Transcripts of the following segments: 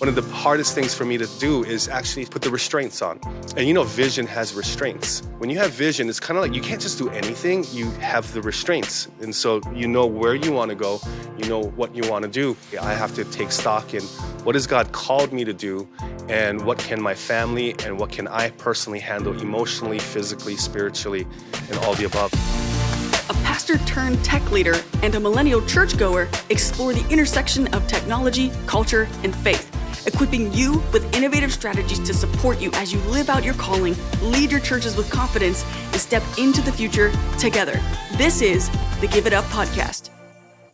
One of the hardest things for me to do is actually put the restraints on. And vision has restraints. When you have vision, it's kind of like you can't just do anything. You have the restraints. And so you know where you want to go. You know what you want to do. I have to take stock in what has God called me to do, and what can my family and what can I personally handle emotionally, physically, spiritually, and all the above. A pastor turned tech leader and a millennial churchgoer explore the intersection of technology, culture, and faith, equipping you with innovative strategies to support you as you live out your calling, lead your churches with confidence, and step into the future together. This is the Give It Up Podcast.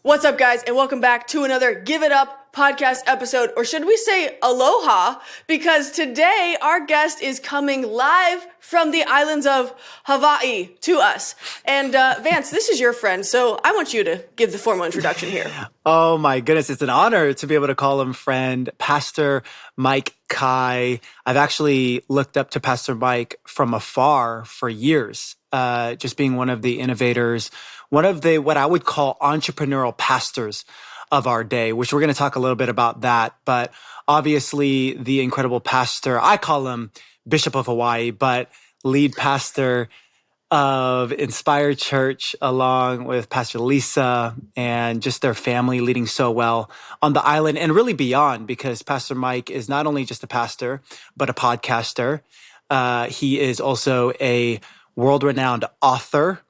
What's up, guys, and welcome back to another Give It Up podcast episode, or should we say aloha, because today our guest is coming live from the islands of Hawaii to us. And Vance, this is your friend, so I want you to give the formal introduction here. Oh my goodness, it's an honor to be able to call him friend, Pastor Mike Kai. I've actually looked up to Pastor Mike from afar for years, just being one of the innovators, one of the what I would call entrepreneurial pastors of our day, which we're going to talk a little bit about that. But obviously the incredible pastor, I call him Bishop of Hawaii, but lead pastor of Inspired Church, along with Pastor Lisa and just their family leading so well on the island and really beyond, because Pastor Mike is not only just a pastor, but a podcaster. He is also a world-renowned author,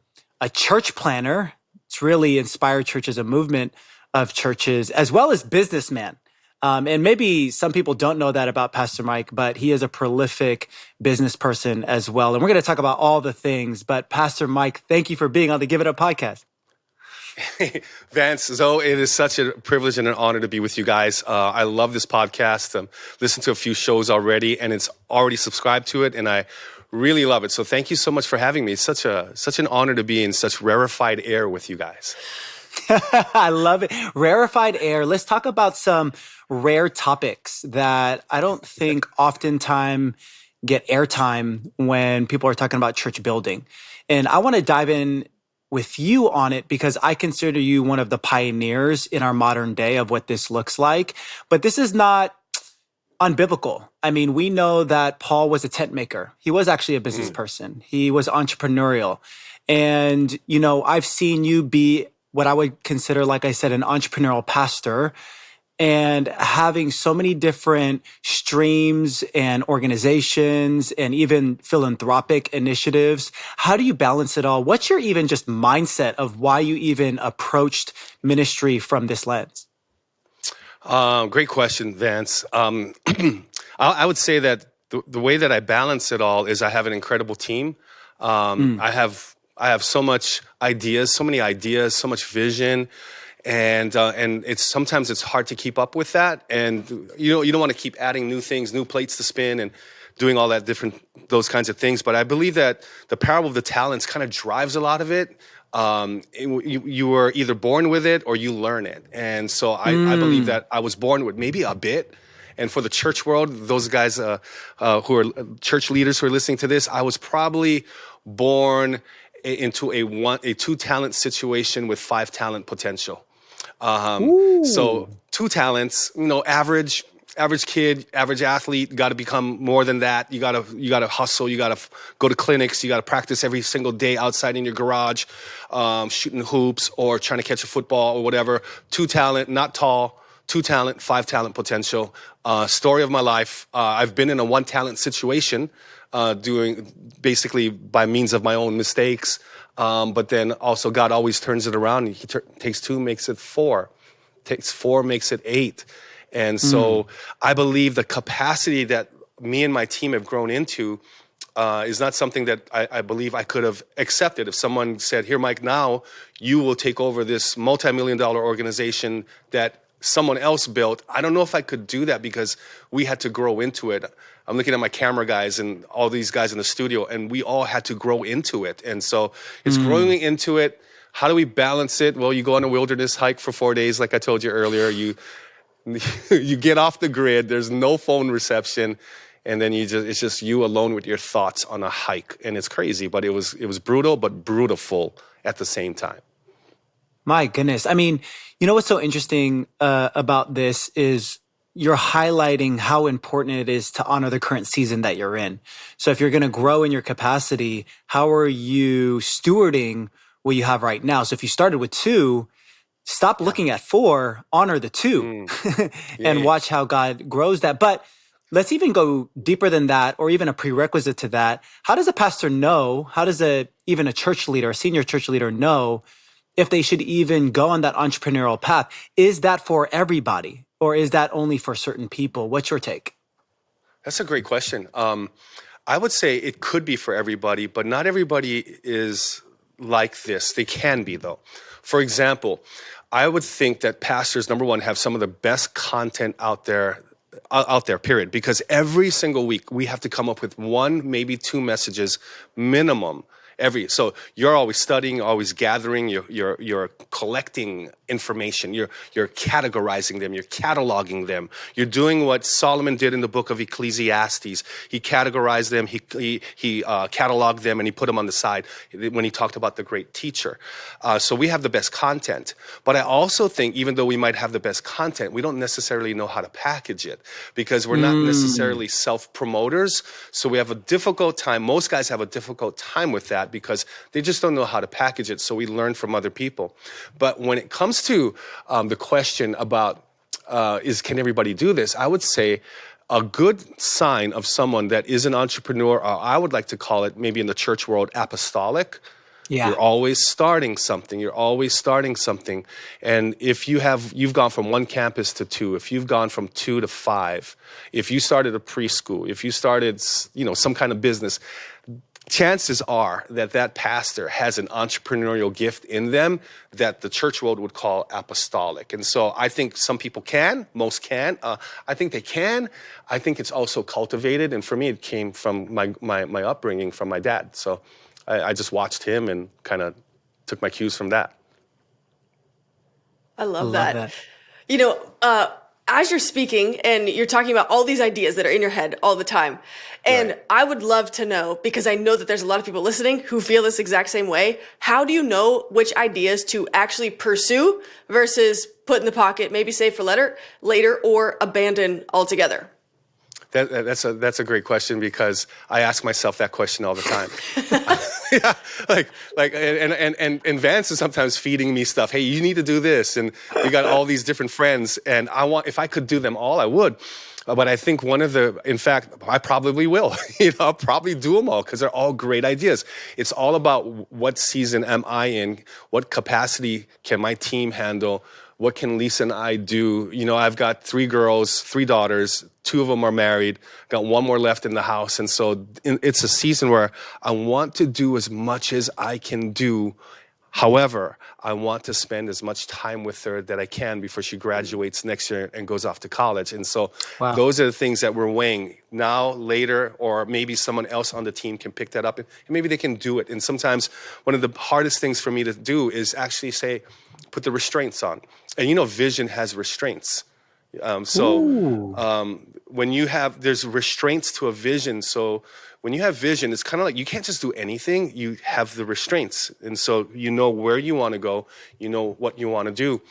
a church planner. It's really Inspired Church as a movement of churches, as well as businessman. And maybe some people don't know that about Pastor Mike, but he is a prolific business person as well. And we're going to talk about all the things. But Pastor Mike, thank you for being on the Give It Up podcast. Vance, Zoe, it is such a privilege and an honor to be with you guys. I love this podcast. Listened to a few shows already, and it's already subscribed to it, and I really love it. So thank you so much for having me. It's such an honor to be in such rarefied air with you guys. I love it. Rarefied air. Let's talk about some rare topics that I don't think oftentimes get airtime when people are talking about church building. And I want to dive in with you on it because I consider you one of the pioneers in our modern day of what this looks like. But this is not unbiblical. I mean, we know that Paul was a tent maker. He was actually a business person. He was entrepreneurial. And, I've seen you be what I would consider, like I said, an entrepreneurial pastor, and having so many different streams and organizations and even philanthropic initiatives. How do you balance it all? What's your even just mindset of why you even approached ministry from this lens? Great question, Vance. I would say that the way that I balance it all is I have an incredible team. I have so many ideas, so much vision, and sometimes it's hard to keep up with that. And you don't want to keep adding new things, new plates to spin, and doing all that those kinds of things. But I believe that the parable of the talents kind of drives a lot of it. You were either born with it or you learn it, and so I believe that I was born with maybe a bit. And for the church world, those guys who are church leaders who are listening to this, I was probably born into a 2 talent situation with 5 talent potential. So 2 talents, average kid, average athlete, got to become more than that. You got to hustle. You got to go to clinics. You got to practice every single day outside in your garage, shooting hoops or trying to catch a football or whatever. 2 talent, not tall. 2 talent, 5 talent potential. Story of my life. I've been in a 1 talent situation, doing basically by means of my own mistakes. But then also God always turns it around. He takes 2, makes it 4. Takes 4, makes it 8. And so I believe the capacity that me and my team have grown into is not something that I believe I could have accepted. If someone said, here, Mike, now you will take over this multi-million-dollar organization that someone else built. I don't know if I could do that because we had to grow into it. I'm looking at my camera guys and all these guys in the studio, and we all had to grow into it. And so it's growing into it. How do we balance it? Well, you go on a wilderness hike for 4 days, like I told you earlier. You get off the grid. There's no phone reception. And then it's just you alone with your thoughts on a hike. And it's crazy, but it was brutal, but brutal at the same time. My goodness. I mean, what's so interesting about this is you're highlighting how important it is to honor the current season that you're in. So if you're going to grow in your capacity, how are you stewarding what you have right now? So if you started with 2, stop looking at 4, honor the 2 and watch how God grows that. But let's even go deeper than that, or even a prerequisite to that. How does a pastor know? How does even a church leader, a senior church leader know if they should even go on that entrepreneurial path? Is that for everybody? Or is that only for certain people? What's your take? That's a great question. I would say it could be for everybody, but not everybody is like this. They can be, though. For example, I would think that pastors, number one, have some of the best content out there, period. Because every single week we have to come up with 1, maybe 2 messages minimum. So you're always studying, always gathering, you're collecting information, you're categorizing them, you're cataloging them. You're doing what Solomon did in the book of Ecclesiastes. He categorized them, he cataloged them, and he put them on the side when he talked about the great teacher. So we have the best content. But I also think even though we might have the best content, we don't necessarily know how to package it because we're not necessarily self-promoters. So we have a difficult time. Most guys have a difficult time with that because they just don't know how to package it. So we learn from other people. But when it comes to the question about can everybody do this, I would say a good sign of someone that is an entrepreneur, or I would like to call it maybe in the church world apostolic. Yeah. You're always starting something. And if you've gone from 1 campus to 2, if you've gone from 2 to 5, if you started a preschool, if you started, some kind of business, chances are that pastor has an entrepreneurial gift in them that the church world would call apostolic. And so I think some people can, most can. I think they can. I think it's also cultivated. And for me, it came from my upbringing, from my dad. So I just watched him and kind of took my cues from that. I love that. As you're speaking and you're talking about all these ideas that are in your head all the time, and right. I would love to know, because I know that there's a lot of people listening who feel this exact same way. How do you know which ideas to actually pursue versus put in the pocket, maybe save for later, or abandon altogether? That's a great question because I ask myself that question all the time. And Vance is sometimes feeding me stuff. Hey, you need to do this, and you got all these different friends, and if I could do them all, I would. But I think in fact, I probably will. I'll probably do them all because they're all great ideas. It's all about what season am I in, what capacity can my team handle. What can Lisa and I do? I've got 3 girls, 3 daughters. 2 of them are married. Got 1 more left in the house. And so it's a season where I want to do as much as I can do. However, I want to spend as much time with her that I can before she graduates next year and goes off to college. And so Those are the things that we're weighing now, later, or maybe someone else on the team can pick that up and maybe they can do it. And sometimes one of the hardest things for me to do is actually put the restraints on. And vision has restraints. When there's restraints to a vision. So when you have vision, it's kind of like you can't just do anything. You have the restraints. And so you know where you want to go. You know what you want to do.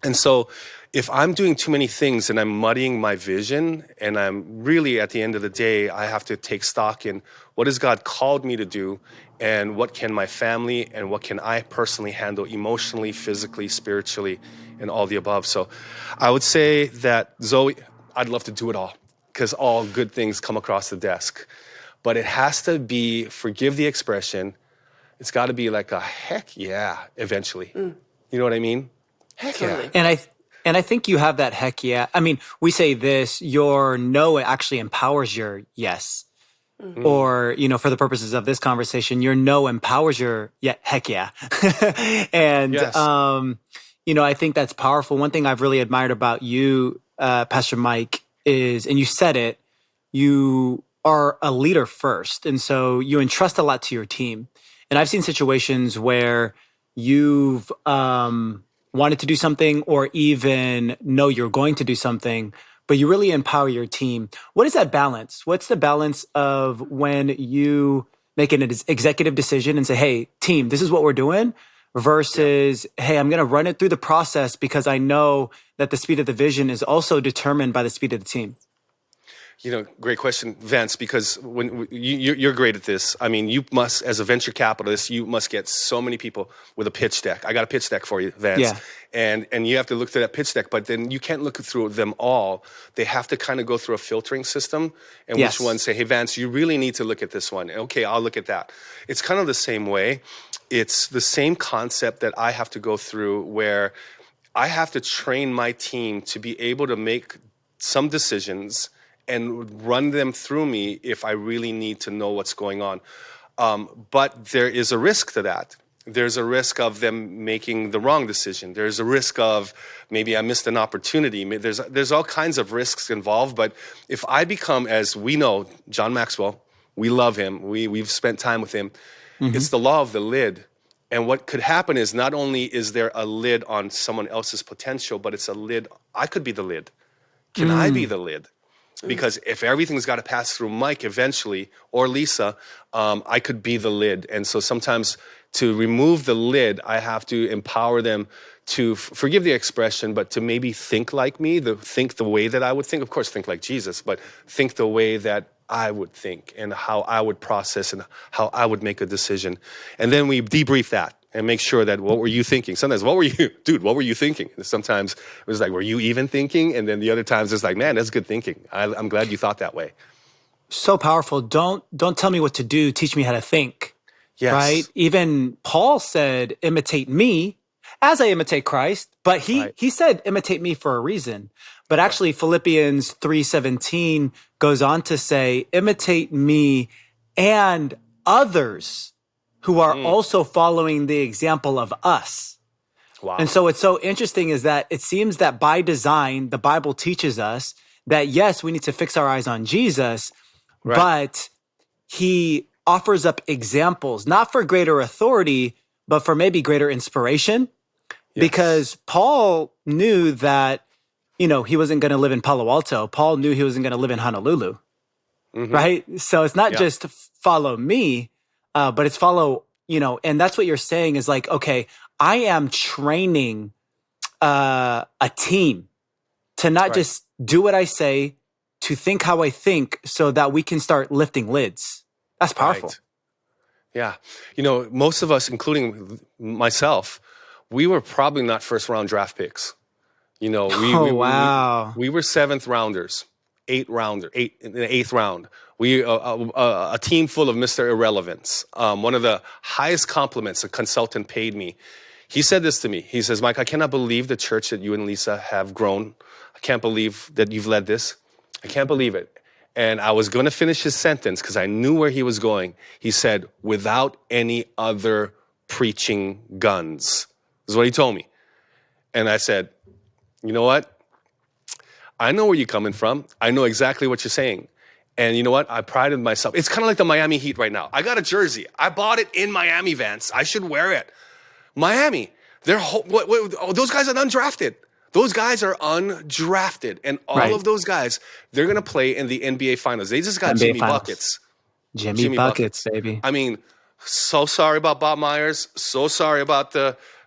And so if I'm doing too many things and I'm muddying my vision, and I'm really, at the end of the day, I have to take stock in what has God called me to do, and what can my family and what can I personally handle emotionally, physically, spiritually, and all the above. So I would say that, Zoe, I'd love to do it all because all good things come across the desk. But it has to be, forgive the expression, it's got to be like a heck yeah eventually. You know what I mean? Heck yeah. And I think you have that heck yeah. I mean, we say this, your no actually empowers your yes. Mm-hmm. Or, for the purposes of this conversation, your no empowers your heck yeah. And, yes. I think that's powerful. One thing I've really admired about you, Pastor Mike, is, and you said it, you are a leader first. And so you entrust a lot to your team. And I've seen situations where you've wanted to do something, or even know you're going to do something, but you really empower your team. What is that balance? What's the balance of when you make an executive decision and say, hey, team, this is what we're doing, versus, hey, I'm going to run it through the process because I know that the speed of the vision is also determined by the speed of the team? Great question, Vance, because when you're great at this. I mean, you must, as a venture capitalist, you must get so many people with a pitch deck. I got a pitch deck for you, Vance. Yeah. And you have to look through that pitch deck, but then you can't look through them all. They have to kind of go through a filtering system, and Yes. which ones say, hey, Vance, you really need to look at this one. Okay, I'll look at that. It's kind of the same way. It's the same concept that I have to go through, where I have to train my team to be able to make some decisions and run them through me if I really need to know what's going on. But there is a risk to that. There's a risk of them making the wrong decision. There's a risk of maybe I missed an opportunity. There's all kinds of risks involved. But if I become, as we know, John Maxwell, we love him. We've spent time with him. It's the law of the lid. And what could happen is not only is there a lid on someone else's potential, but it's a lid. I could be the lid. Can I be the lid? Because if everything's got to pass through Mike eventually, or Lisa, I could be the lid. And so sometimes to remove the lid, I have to empower them to, forgive the expression, but to maybe think like me, think the way that I would think. Of course, think like Jesus, but think the way that I would think and how I would process and how I would make a decision. And then we debrief that and make sure that, what were you thinking? Sometimes, what were you thinking? And sometimes it was like, were you even thinking? And then the other times it's like, man, that's good thinking. I'm glad you thought that way. So powerful. Don't tell me what to do. Teach me how to think. Yes. Right? Even Paul said, imitate me as I imitate Christ. But he said, imitate me for a reason. But actually, Philippians 3:17 goes on to say, imitate me and others who are also following the example of us. Wow. And so what's so interesting is that it seems that by design, the Bible teaches us that, yes, we need to fix our eyes on Jesus, but he offers up examples, not for greater authority, but for maybe greater inspiration. Yes. Because Paul knew that, he wasn't going to live in Palo Alto. Paul knew he wasn't going to live in Honolulu, right? So it's not just follow me, but it's follow, and that's what you're saying is like, okay, I am training a team to not just do what I say, to think how I think, so that we can start lifting lids. That's powerful. Right. Yeah. Most of us, including myself, we were probably not first round draft picks. Wow. We were seventh rounders, in the eighth round. We a team full of Mr. Irrelevance. One of the highest compliments a consultant paid me. He said this to me. He says, Mike, I cannot believe the church that you and Lisa have grown. I can't believe that you've led this. I can't believe it. And I was going to finish his sentence because I knew where he was going. He said, without any other preaching guns. This is what he told me. And I said, you know what? I know where you're coming from. I know exactly what you're saying. And you know what? I prided myself. It's kind of like the Miami Heat right now. I got a jersey. I bought it in Miami, Vance. I should wear it. Miami, those guys are undrafted. Those guys are undrafted. And all of those guys, they're going to play in the NBA Finals. They just got NBA Jimmy Finals. Buckets. Jimmy Buckets, baby. I mean, so sorry about Bob Myers. So sorry about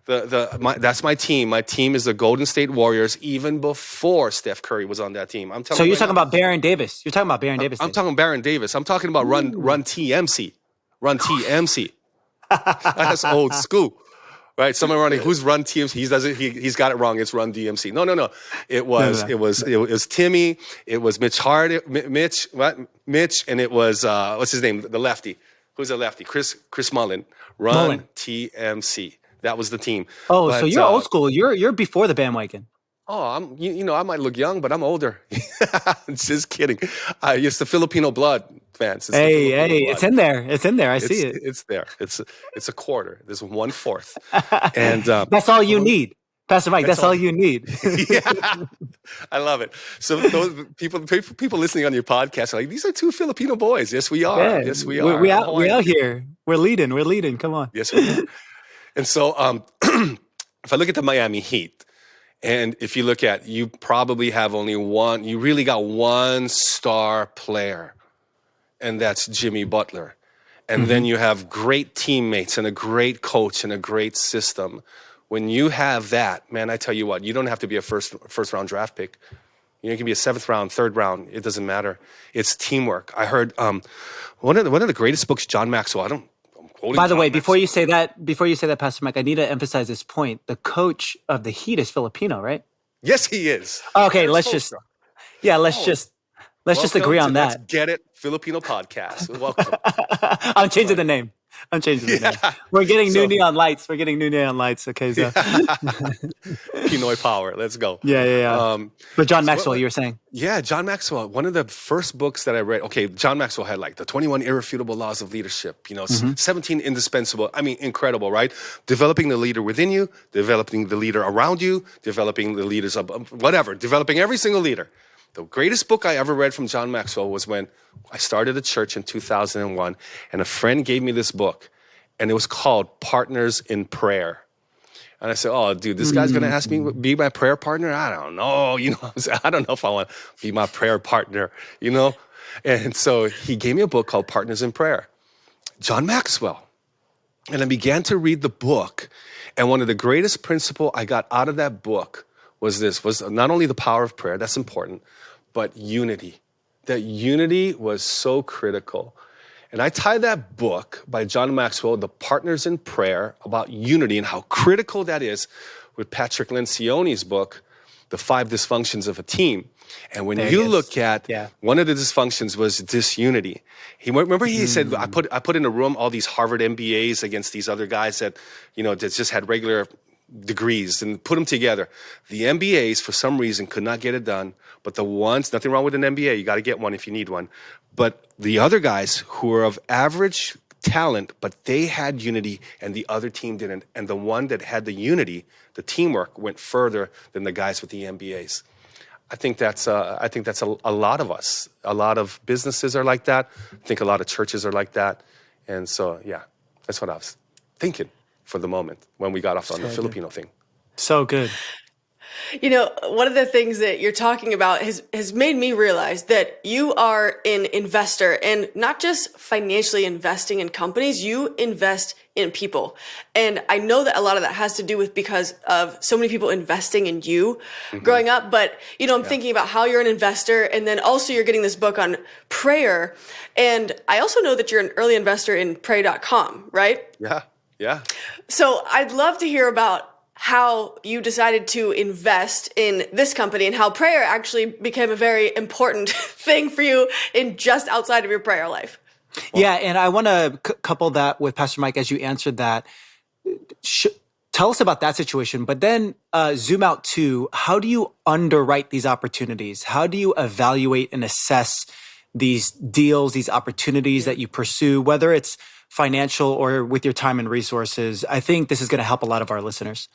that's my team. My team is the Golden State Warriors even before Steph Curry was on that team. So you're talking about Baron Davis. You're talking about Baron Davis. I'm talking Baron Davis. I'm talking about Run TMC. Run TMC. That's old school. Right? Someone running who's Run TMC. He's got it wrong. It's Run DMC. No. It was Timmy. It was Mitch, and it was what's his name? The lefty. Who's the lefty? Chris Mullen. Run TMC. That was the team. Oh, so you're old school. You're before the bandwagon. Oh, I might look young, but I'm older. Just kidding. It's the Filipino blood, Vance. It's in there. It's in there. I see it. It's there. It's a quarter. There's 1/4, and that's all you need, Pastor Mike. That's all you need. Yeah, I love it. So those people listening on your podcast are like, these are two Filipino boys. Yes, we are. Yeah, yes, we are. We out here. We're leading. Come on. Yes, we are. And so, if I look at the Miami Heat, and if you look at, you probably have only one. You really got one star player, and that's Jimmy Butler. and then you have great teammates and a great coach and a great system. When you have that, man, I tell you what, you don't have to be a first round draft pick. You can be a 7th round, 3rd round. It doesn't matter. It's teamwork. I heard one of the greatest books, John Maxwell. I'm quoting By the John way, Maxwell. before you say that, Pastor Mike, I need to emphasize this point. The coach of the Heat is Filipino, right? Yes, he is. Okay, let's just Welcome agree on to that. Let's Get It Filipino podcast. Welcome. I'm changing the name. Name. We're getting new neon lights. Okay, so Pinoy power. Let's go. Yeah. But John Maxwell, you were saying? Yeah, John Maxwell. One of the first books that I read. Okay, John Maxwell had like the 21 irrefutable laws of leadership. 17 indispensable. I mean, incredible, right? Developing the leader within you, developing the leader around you, developing the leaders of whatever, developing every single leader. The greatest book I ever read from John Maxwell was when I started a church in 2001, and a friend gave me this book, and it was called Partners in Prayer. And I said, oh, dude, this guy's going to ask me to be my prayer partner? I don't know. I don't know if I want to be my prayer partner, And so he gave me a book called Partners in Prayer, John Maxwell. And I began to read the book, and one of the greatest principles I got out of that book was not only the power of prayer, that's important, but unity. That unity was so critical. And I tied that book by John Maxwell, The Partners in Prayer, about unity and how critical that is, with Patrick Lencioni's book, The 5 Dysfunctions of a Team. And when you look at one of the dysfunctions was disunity. He said, I put in a room all these Harvard MBAs against these other guys that just had regular degrees and put them together. The MBAs, for some reason, could not get it done. But the ones, nothing wrong with an MBA, you got to get one if you need one. But the other guys who were of average talent, but they had unity and the other team didn't. And the one that had the unity, the teamwork, went further than the guys with the MBAs. I think that's a lot of us. A lot of businesses are like that. I think a lot of churches are like that. And so, yeah, that's what I was thinking for the moment when we got off on the Filipino thing. So good. One of the things that you're talking about has made me realize that you are an investor, and not just financially investing in companies, you invest in people. And I know that a lot of that has to do with because of so many people investing in you growing up. But, I'm thinking about how you're an investor, and then also you're getting this book on prayer. And I also know that you're an early investor in pray.com, right? Yeah. So I'd love to hear about how you decided to invest in this company and how prayer actually became a very important thing for you in just outside of your prayer life. Yeah, and I want to couple that with Pastor Mike as you answered that. Tell us about that situation, but then zoom out to how do you underwrite these opportunities? How do you evaluate and assess these deals, these opportunities that you pursue, whether it's financial or with your time and resources? I think this is going to help a lot of our listeners.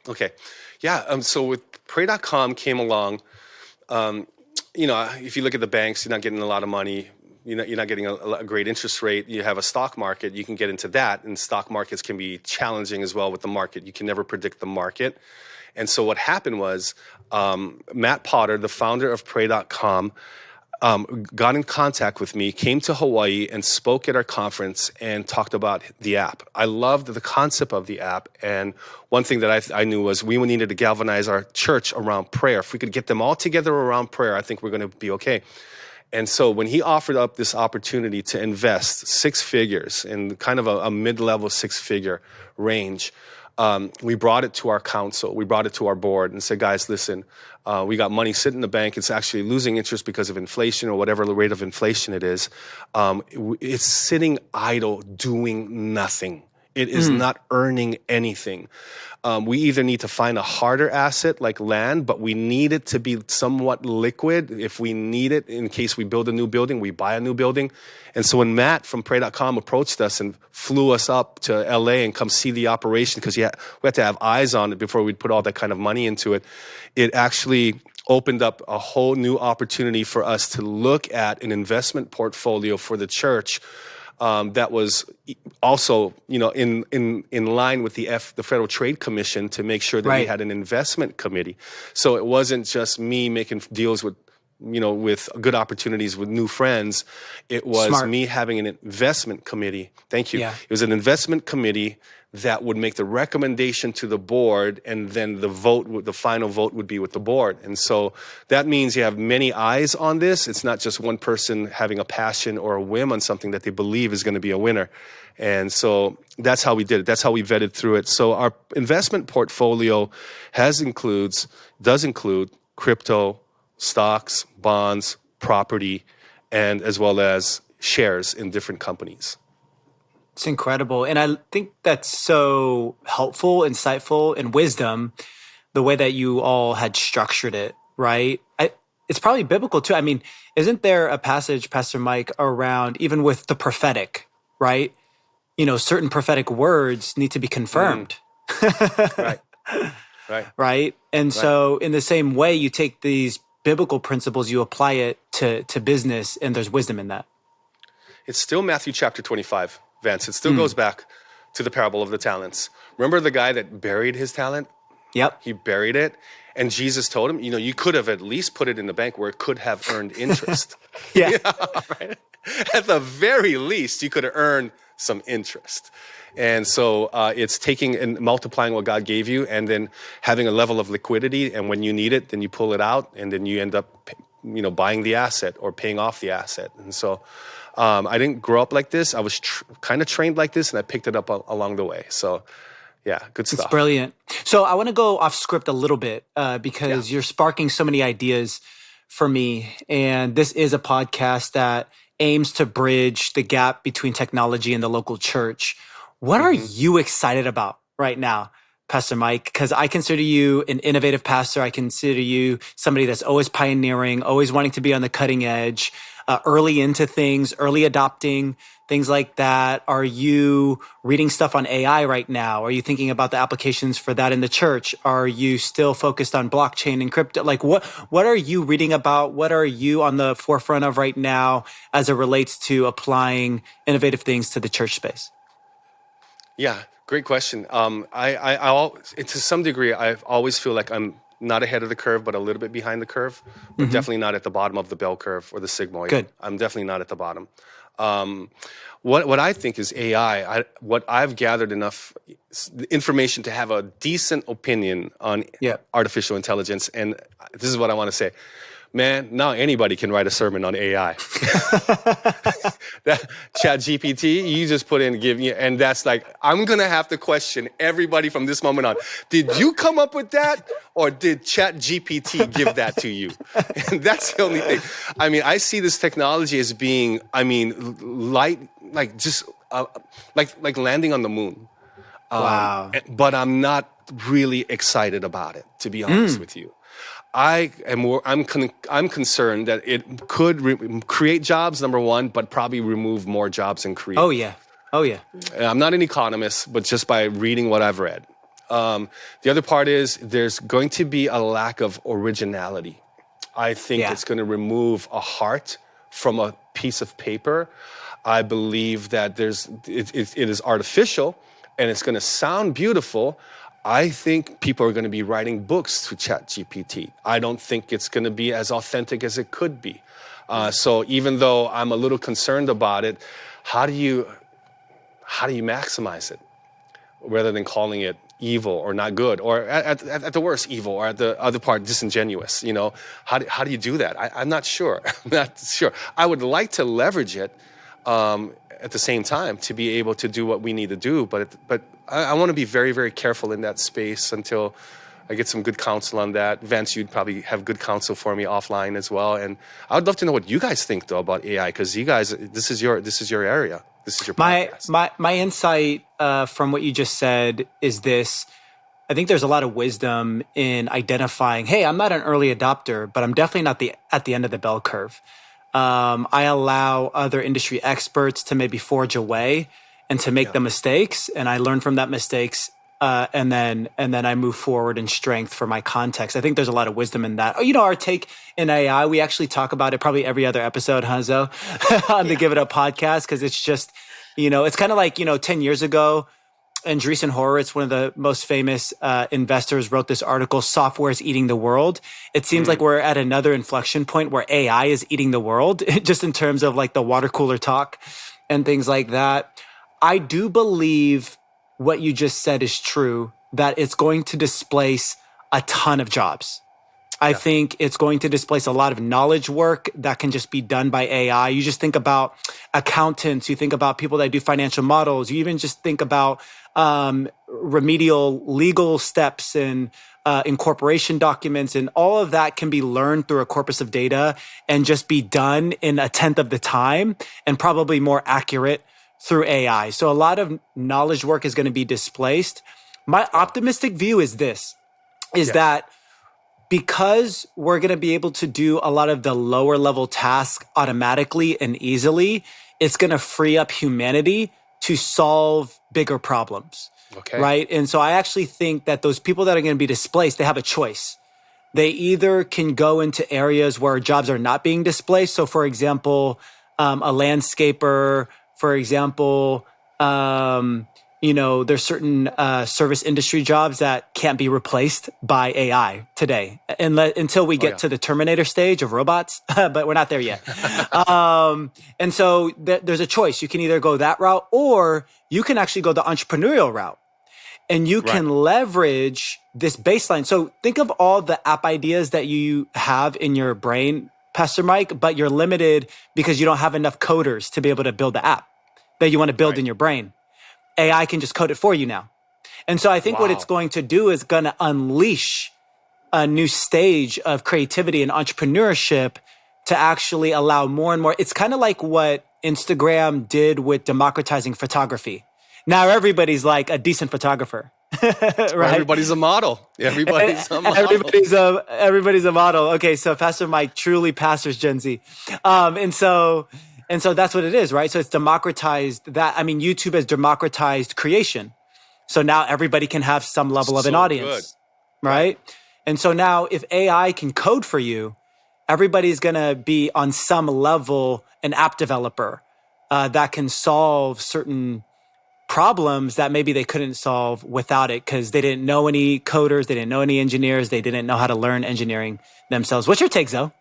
Okay. Yeah. So with pray.com came along, if you look at the banks, you're not getting a lot of money. You're not getting a great interest rate. You have a stock market. You can get into that. And stock markets can be challenging as well with the market. You can never predict the market. And so what happened was Matt Potter, the founder of pray.com, got in contact with me, came to Hawaii and spoke at our conference and talked about the app. I loved the concept of the app. And one thing that I knew was we needed to galvanize our church around prayer. If we could get them all together around prayer, I think we're going to be okay. And so when he offered up this opportunity to invest 6 figures in kind of a mid-level 6-figure range, we brought it to our council. We brought it to our board and said, guys, listen, we got money sitting in the bank. It's actually losing interest because of inflation or whatever the rate of inflation it is. It's sitting idle, doing nothing. It is not earning anything. We either need to find a harder asset like land, but we need it to be somewhat liquid. If we need it in case we build a new building, we buy a new building. And so when Matt from pray.com approached us and flew us up to LA and come see the operation, because we had to have eyes on it before we'd put all that kind of money into it, it actually opened up a whole new opportunity for us to look at an investment portfolio for the church that was also, in line with the Federal Trade Commission to make sure that we had an investment committee. So it wasn't just me making deals with with good opportunities with new friends. It was Smart. me having an investment committee. Thank you. Yeah. It was an investment committee that would make the recommendation to the board, and then the final vote would be with the board. And so that means you have many eyes on this. It's not just one person having a passion or a whim on something that they believe is going to be a winner. And so that's how we did it. That's how we vetted through it. So our investment portfolio does include crypto, stocks, bonds, property, and as well as shares in different companies. It's incredible. And I think that's so helpful, insightful, and wisdom, the way that you all had structured it, right? It's probably biblical too. I mean, isn't there a passage, Pastor Mike, around even with the prophetic, right? Certain prophetic words need to be confirmed. Right. Right. And so in the same way, you take these biblical principles, you apply it to business, and there's wisdom in that. It's still Matthew chapter 25, Vance. It still goes back to the parable of the talents. Remember the guy that buried his talent? Yep. He buried it. And Jesus told him, you could have at least put it in the bank where it could have earned interest. Yeah. Right? At the very least, you could have earned some interest. And so it's taking and multiplying what God gave you, and then having a level of liquidity. And when you need it, then you pull it out, and then you end up, buying the asset or paying off the asset. And so I didn't grow up like this. I was kind of trained like this, and I picked it up along the way. So yeah, good stuff. It's brilliant. So I want to go off script a little bit because you're sparking so many ideas for me. And this is a podcast that aims to bridge the gap between technology and the local church. What are you excited about right now, Pastor Mike? Because I consider you an innovative pastor. I consider you somebody that's always pioneering, always wanting to be on the cutting edge, early into things, early adopting, things like that. Are you reading stuff on AI right now? Are you thinking about the applications for that in the church? Are you still focused on blockchain and crypto? Like what are you reading about? What are you on the forefront of right now as it relates to applying innovative things to the church space? Yeah, great question. To some degree, I always feel like I'm not ahead of the curve, but a little bit behind the curve, but definitely not at the bottom of the bell curve or the sigmoid. Good. I'm definitely not at the bottom. What I think is AI, what I've gathered enough information to have a decent opinion on artificial intelligence, and this is what I want to say. Man, now anybody can write a sermon on AI. That Chat GPT, you just put in, and that's like, I'm going to have to question everybody from this moment on. Did you come up with that, or did Chat GPT give that to you? And that's the only thing. I mean, I see this technology as being, light, like just like landing on the moon. Wow. But I'm not really excited about it, to be honest with you. I'm concerned that it could create jobs, number one, but probably remove more jobs and create. Oh yeah. I'm not an economist, but just by reading what I've read. The other part is there's going to be a lack of originality. I think it's going to remove a heart from a piece of paper. I believe that it is artificial, and it's going to sound beautiful. I think people are going to be writing books to ChatGPT. I don't think it's going to be as authentic as it could be. So even though I'm a little concerned about it, how do you maximize it rather than calling it evil or not good, or at the worst evil, or at the other part disingenuous? How do you do that? I'm not sure. I'm not sure. I would like to leverage it at the same time to be able to do what we need to do, but I want to be very, very careful in that space until I get some good counsel on that. Vance, you'd probably have good counsel for me offline as well. And I would love to know what you guys think though about AI, because you guys, this is your area. This is your podcast. My insight from what you just said is this. I think there's a lot of wisdom in identifying, hey, I'm not an early adopter, but I'm definitely not at the end of the bell curve. I allow other industry experts to maybe forge a way and to make the mistakes, and I learn from that mistakes, and then I move forward in strength for my context. I think there's a lot of wisdom in that. Our take in AI, we actually talk about it probably every other episode, Zoe, on the Give It Up podcast, because it's just, it's kind of like, 10 years ago, Andreessen Horowitz, one of the most famous investors, wrote this article, Software is Eating the World. It seems like we're at another inflection point where AI is eating the world, just in terms of like the water cooler talk and things like that. I do believe what you just said is true, that it's going to displace a ton of jobs. I think it's going to displace a lot of knowledge work that can just be done by AI. You just think about accountants, you think about people that do financial models, you even just think about remedial legal steps and incorporation documents, and all of that can be learned through a corpus of data and just be done in a tenth of the time and probably more accurate through AI. So a lot of knowledge work is going to be displaced. My optimistic view is this, that because we're going to be able to do a lot of the lower level tasks automatically and easily, it's going to free up humanity to solve bigger problems, right? And so I actually think that those people that are going to be displaced, they have a choice. They either can go into areas where jobs are not being displaced. So for example, a landscaper, for example, there's certain service industry jobs that can't be replaced by AI today, until we get to the Terminator stage of robots, but we're not there yet. And so there's a choice. You can either go that route, or you can actually go the entrepreneurial route, and you can leverage this baseline. So think of all the app ideas that you have in your brain, Pastor Mike, but you're limited because you don't have enough coders to be able to build the app that you want to build in your brain. AI can just code it for you now. And so I think what it's going to do is going to unleash a new stage of creativity and entrepreneurship to actually allow more and more. It's kind of like what Instagram did with democratizing photography. Now everybody's like a decent photographer, right? Everybody's a model. Everybody's a model. Everybody's a model. Okay, so Pastor Mike truly pastors Gen Z. And so that's what it is, right? So it's democratized that. I mean, YouTube has democratized creation. So now everybody can have some level of an audience, right? And so now if AI can code for you, everybody's going to be on some level an app developer that can solve certain problems that maybe they couldn't solve without it, because they didn't know any coders, they didn't know any engineers, they didn't know how to learn engineering themselves. What's your take, Zoe?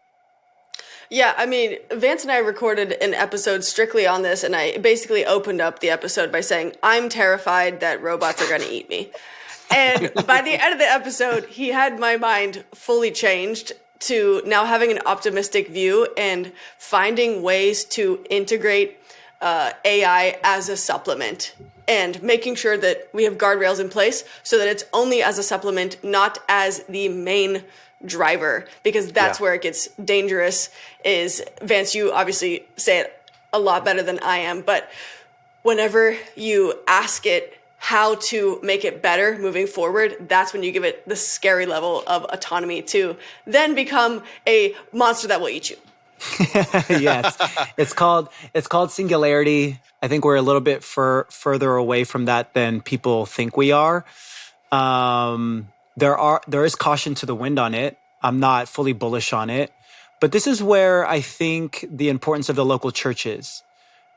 Yeah, I mean, Vance and I recorded an episode strictly on this, and I basically opened up the episode by saying, I'm terrified that robots are going to eat me. And by the end of the episode, he had my mind fully changed to now having an optimistic view and finding ways to integrate AI as a supplement, and making sure that we have guardrails in place so that it's only as a supplement, not as the main driver, because that's where it gets dangerous. Is, Vance, you obviously say it a lot better than I am, but whenever you ask it how to make it better moving forward, that's when you give it the scary level of autonomy to then become a monster that will eat you. Yes, it's called singularity. I think we're a little bit further away from that than people think we are. There is caution to the wind on it. I'm not fully bullish on it, but this is where I think the importance of the local church is,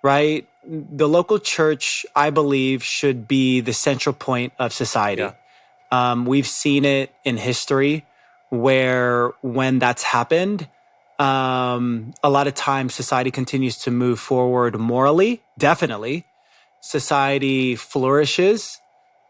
right? The local church, I believe, should be the central point of society. We've seen it in history where when that's happened, a lot of times society continues to move forward morally, definitely. Society flourishes,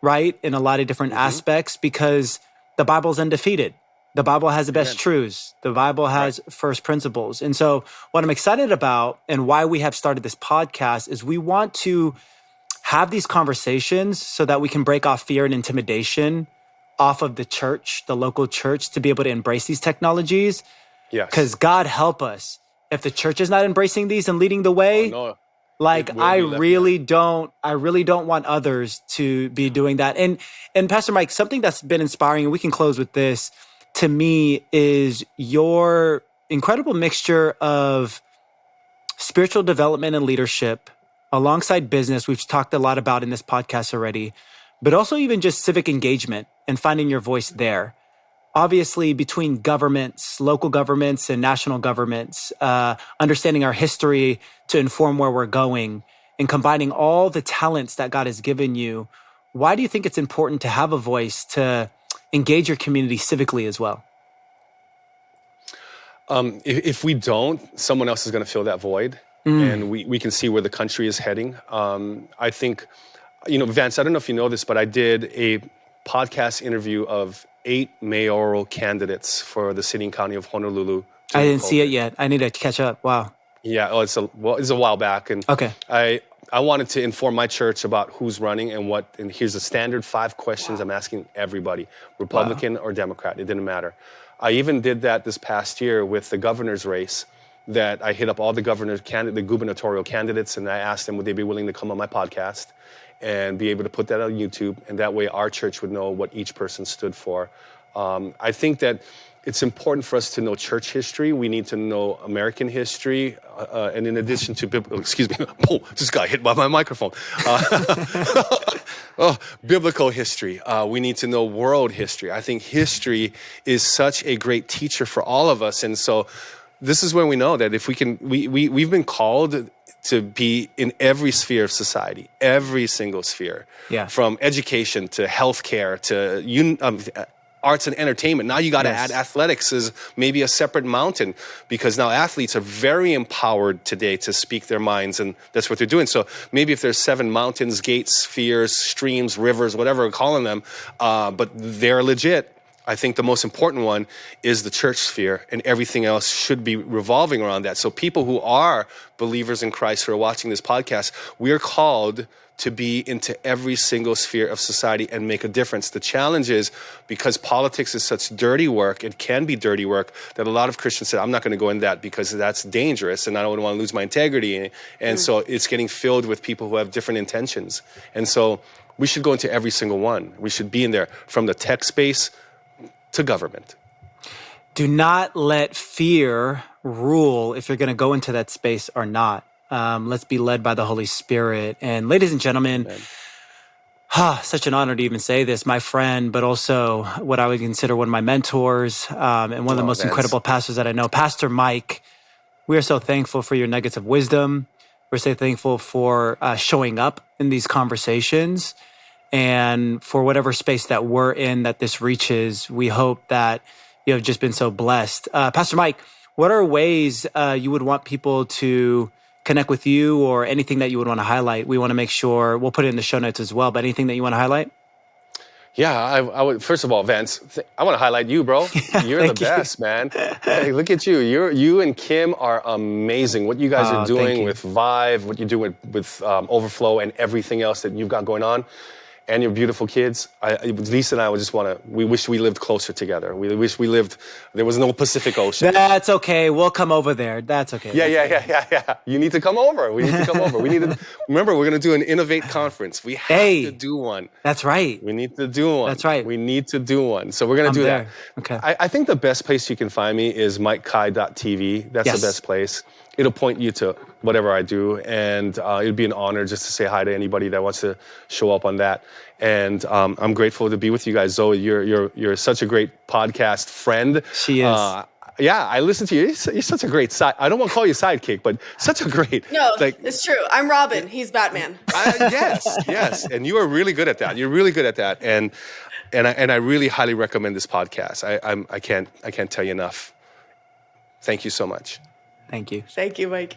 right, in a lot of different aspects, because the Bible's undefeated. The Bible has the best truths. The Bible has first principles. And so what I'm excited about and why we have started this podcast is we want to have these conversations so that we can break off fear and intimidation off of the church, the local church, to be able to embrace these technologies. Yes. Because God help us, if the church is not embracing these and leading the way, I really don't want others to be doing that. And Pastor Mike, something that's been inspiring, and we can close with this, to me, is your incredible mixture of spiritual development and leadership alongside business. We've talked a lot about in this podcast already, but also even just civic engagement and finding your voice there. Obviously, between governments, local governments and national governments, understanding our history to inform where we're going, and combining all the talents that God has given you, why do you think it's important to have a voice to engage your community civically as well? If we don't, someone else is going to fill that void, and we can see where the country is heading. I think, Vance, I don't know if you know this, but I did a podcast interview of 8 mayoral candidates for the city and county of Honolulu. I didn't see it yet. I need to catch up. Wow. Yeah, it's a while back, and Okay. I wanted to inform my church about who's running and here's the standard 5 questions I'm asking everybody, Republican or Democrat, it didn't matter. I even did that this past year with the governor's race, that I hit up all the gubernatorial candidates, and I asked them would they be willing to come on my podcast and be able to put that on YouTube, and that way our church would know what each person stood for. I think that it's important for us to know church history. We need to know American history, and in addition to excuse me, just got hit by my microphone. Biblical history. We need to know world history. I think history is such a great teacher for all of us, and so this is when we know that if we can, we've been called to be in every sphere of society, every single sphere, from education to healthcare to arts and entertainment. Now you got to add athletics as maybe a separate mountain, because now athletes are very empowered today to speak their minds, and that's what they're doing. So maybe if there's 7 mountains, gates, spheres, streams, rivers, whatever we're calling them, but they're legit. I think the most important one is the church sphere, and everything else should be revolving around that. So people who are believers in Christ who are watching this podcast, we are called to be into every single sphere of society and make a difference. The challenge is, because politics is such dirty work, it can be dirty work, that a lot of Christians say, I'm not going to go in that because that's dangerous and I don't want to lose my integrity. And so it's getting filled with people who have different intentions. And so we should go into every single one. We should be in there, from the tech space to government. Do not let fear rule if you're going to go into that space or not. Let's be led by the Holy Spirit. And ladies and gentlemen, such an honor to even say this, my friend, but also what I would consider one of my mentors, and one of the most incredible pastors that I know, Pastor Mike. We are so thankful for your nuggets of wisdom. We're so thankful for showing up in these conversations, and for whatever space that we're in that this reaches. We hope that you have just been so blessed. Pastor Mike, what are ways you would want people to connect with you, or anything that you would want to highlight? We want to make sure, we'll put it in the show notes as well, but anything that you want to highlight? Yeah, I would. First of all, Vance, I want to highlight you, bro. You're the best, man. Hey, look at you. You and Kim are amazing. What you guys are doing with Vive, what you do with Overflow, and everything else that you've got going on, and your beautiful kids. Lisa and I would just want to, we wish we lived closer together. We wish there was no Pacific Ocean. That's okay. We'll come over there. That's okay. Yeah. You need to come over. We need to come over. Remember, we're going to do an Innovate conference. We have to do one. That's right. We need to do one. That's right. We need to do one. So we're going to do that. Okay. I think the best place you can find me is mikekai.tv. That's the best place. It'll point you to whatever I do, and it'd be an honor just to say hi to anybody that wants to show up on that. And I'm grateful to be with you guys. Zoe, you're such a great podcast friend. She is. Yeah, I listen to you. You're such a great side. I don't want to call you sidekick, but such a great. No, it's true. I'm Robin. He's Batman. Yes, and you are really good at that. You're really good at that, and I really highly recommend this podcast. I can't tell you enough. Thank you so much. Thank you. Thank you, Mike.